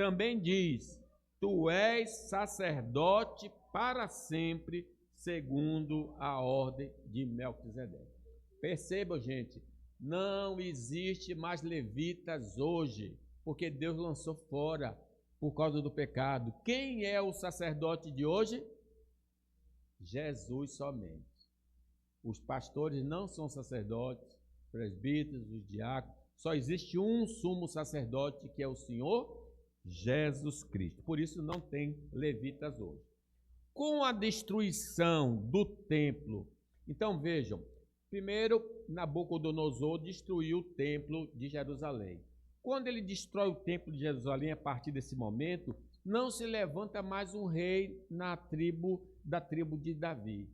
também diz: tu és sacerdote para sempre, segundo a ordem de Melquisedeque. Percebam, gente, não existe mais levitas hoje, porque Deus lançou fora por causa do pecado. Quem é o sacerdote de hoje? Jesus somente. Os pastores não são sacerdotes, presbíteros, os diáconos. Só existe um sumo sacerdote, que é o Senhor Jesus Cristo. Por isso não tem levitas hoje. Com a destruição do templo, então vejam, primeiro Nabucodonosor destruiu o templo de Jerusalém. Quando ele destrói o templo de Jerusalém, a partir desse momento, não se levanta mais um rei da tribo de Davi.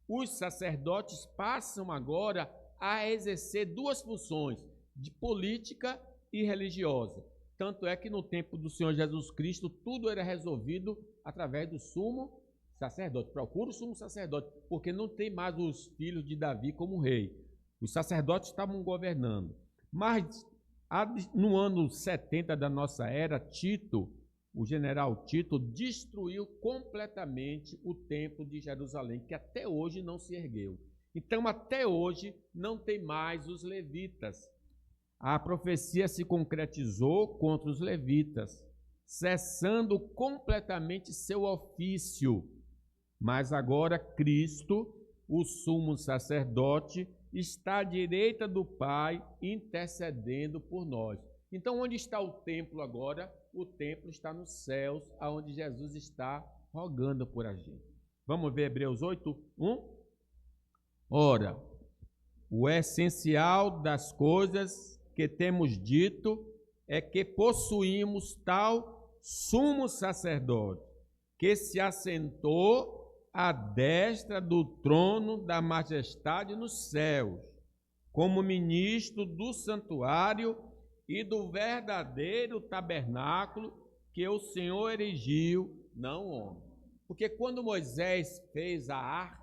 Os sacerdotes passam agora a exercer duas funções, de política e religiosa. Tanto é que no tempo do Senhor Jesus Cristo, tudo era resolvido através do sumo sacerdote. Procura o sumo sacerdote, porque não tem mais os filhos de Davi como rei. Os sacerdotes estavam governando. Mas no ano 70 da nossa era, Tito, o general Tito, destruiu completamente o templo de Jerusalém, que até hoje não se ergueu. Então, até hoje, não tem mais os levitas. A profecia se concretizou contra os levitas, cessando completamente seu ofício. Mas agora Cristo, o sumo sacerdote, está à direita do Pai, intercedendo por nós. Então, onde está o templo agora? O templo está nos céus, aonde Jesus está rogando por a gente. Vamos ver Hebreus 8, 1? Ora, o essencial das coisas que temos dito é que possuímos tal sumo sacerdote, que se assentou à destra do trono da majestade nos céus, como ministro do santuário e do verdadeiro tabernáculo que o Senhor erigiu, não homem. Porque quando Moisés fez a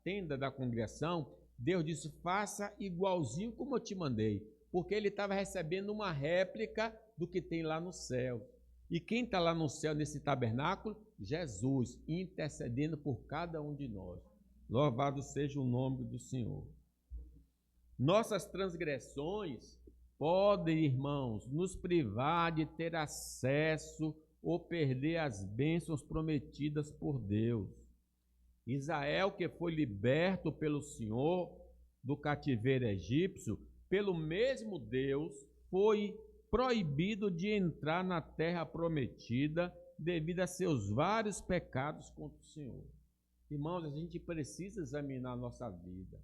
tenda da congregação, Deus disse: faça igualzinho como eu te mandei, porque ele estava recebendo uma réplica do que tem lá no céu. E quem está lá no céu, nesse tabernáculo? Jesus, intercedendo por cada um de nós. Louvado seja o nome do Senhor. Nossas transgressões podem, irmãos, nos privar de ter acesso ou perder as bênçãos prometidas por Deus. Israel, que foi liberto pelo Senhor do cativeiro egípcio, pelo mesmo Deus, foi proibido de entrar na terra prometida devido a seus vários pecados contra o Senhor. Irmãos, a gente precisa examinar a nossa vida,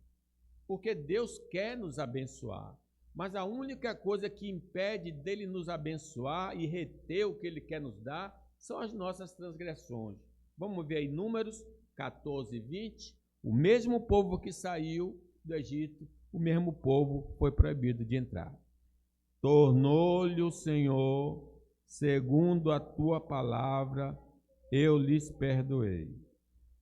porque Deus quer nos abençoar, mas a única coisa que impede dele nos abençoar e reter o que ele quer nos dar são as nossas transgressões. Vamos ver aí Números 14, 20. O mesmo povo que saiu do Egito, o mesmo povo foi proibido de entrar. Tornou-lhe o Senhor, segundo a tua palavra, eu lhes perdoei.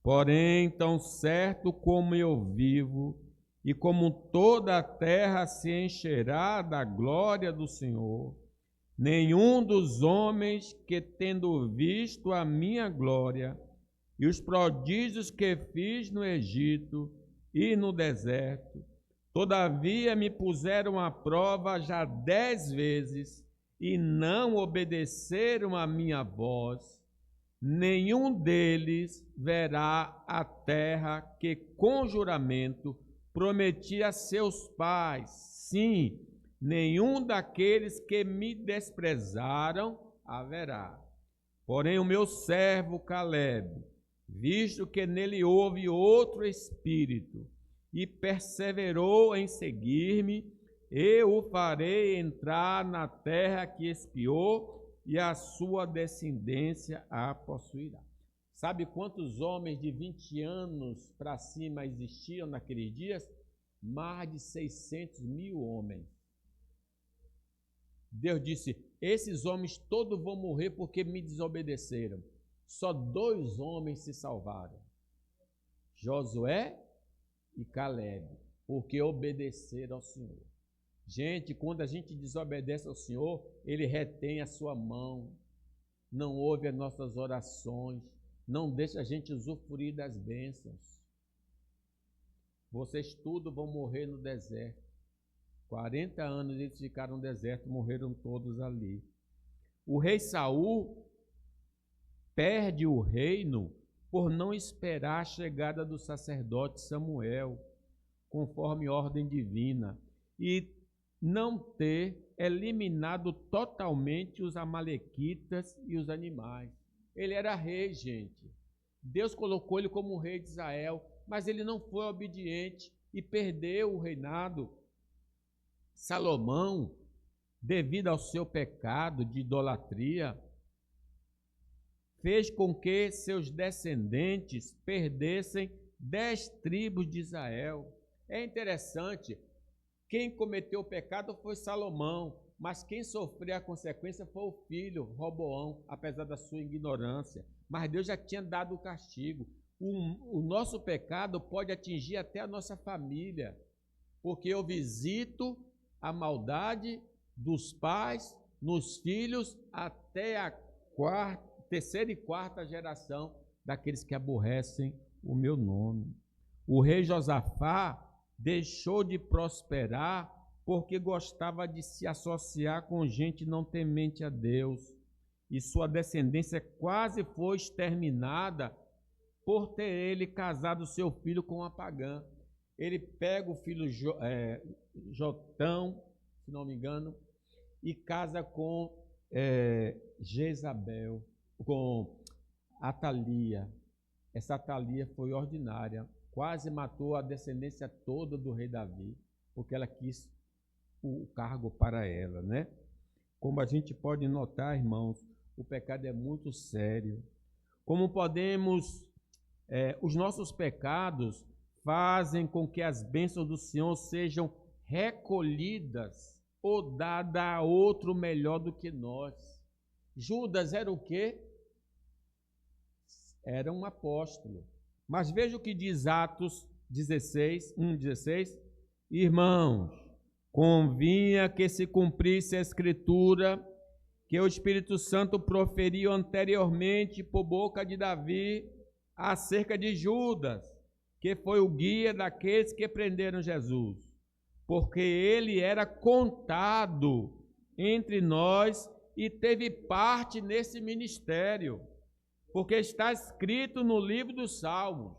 Porém, tão certo como eu vivo, e como toda a terra se encherá da glória do Senhor, nenhum dos homens que, tendo visto a minha glória e os prodígios que fiz no Egito e no deserto, todavia me puseram à prova já 10 vezes e não obedeceram a minha voz, nenhum deles verá a terra que com juramento prometi a seus pais. Sim, nenhum daqueles que me desprezaram haverá. Porém o meu servo Caleb, visto que nele houve outro espírito, e perseverou em seguir-me, eu o farei entrar na terra que espiou, e a sua descendência a possuirá. Sabe quantos homens de 20 anos para cima existiam naqueles dias? Mais de 600 mil homens. Deus disse: esses homens todos vão morrer porque me desobedeceram. Só 2 homens se salvaram, Josué e Caleb, porque obedeceram ao Senhor. Gente, quando a gente desobedece ao Senhor, Ele retém a sua mão, não ouve as nossas orações, não deixa a gente usufruir das bênçãos. Vocês tudo vão morrer no deserto. 40 anos eles ficaram no deserto, morreram todos ali. O rei Saul perde o reino por não esperar a chegada do sacerdote Samuel, conforme ordem divina, e não ter eliminado totalmente os amalequitas e os animais. Ele era rei, gente. Deus colocou ele como rei de Israel, mas ele não foi obediente e perdeu o reinado. Salomão, devido ao seu pecado de idolatria, fez com que seus descendentes perdessem 10 tribos de Israel. É interessante, quem cometeu o pecado foi Salomão, mas quem sofreu a consequência foi o filho, Roboão, apesar da sua ignorância. Mas Deus já tinha dado o castigo. O nosso pecado pode atingir até a nossa família, porque eu visito a maldade dos pais nos filhos até a terceira e quarta geração daqueles que aborrecem o meu nome. O rei Josafá deixou de prosperar porque gostava de se associar com gente não temente a Deus, e sua descendência quase foi exterminada por ter ele casado seu filho com uma pagã. Ele pega o filho Jotão, se não me engano, e casa com Jezabel, com Atalia. Essa Atalia foi ordinária, quase matou a descendência toda do rei Davi, porque ela quis o cargo para ela, né? Como a gente pode notar, irmãos, o pecado é muito sério. Como podemos, os nossos pecados fazem com que as bênçãos do Senhor sejam recolhidas ou dadas a outro melhor do que nós. Judas era o quê? Era um apóstolo. Mas veja o que diz Atos 16, 1:16. Irmãos, convinha que se cumprisse a Escritura que o Espírito Santo proferiu anteriormente por boca de Davi acerca de Judas, que foi o guia daqueles que prenderam Jesus, porque ele era contado entre nós e teve parte nesse ministério, porque está escrito no livro dos Salmos: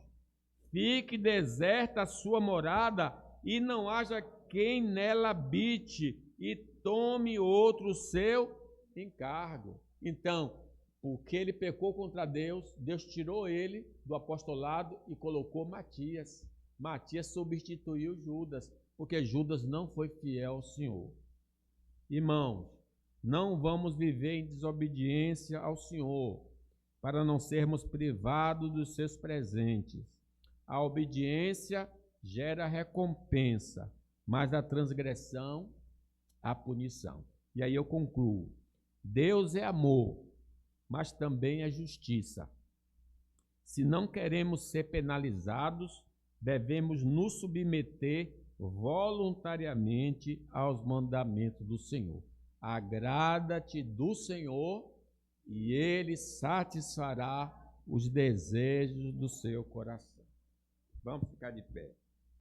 fique deserta a sua morada e não haja quem nela habite, e tome outro seu encargo. Então, porque ele pecou contra Deus, Deus tirou ele do apostolado e colocou Matias. Matias substituiu Judas, porque Judas não foi fiel ao Senhor. Irmãos, não vamos viver em desobediência ao Senhor, para não sermos privados dos seus presentes. A obediência gera recompensa, mas a transgressão, a punição. E aí eu concluo. Deus é amor, mas também é justiça. Se não queremos ser penalizados, devemos nos submeter voluntariamente aos mandamentos do Senhor. Agrada-te do Senhor e Ele satisfará os desejos do seu coração. Vamos ficar de pé.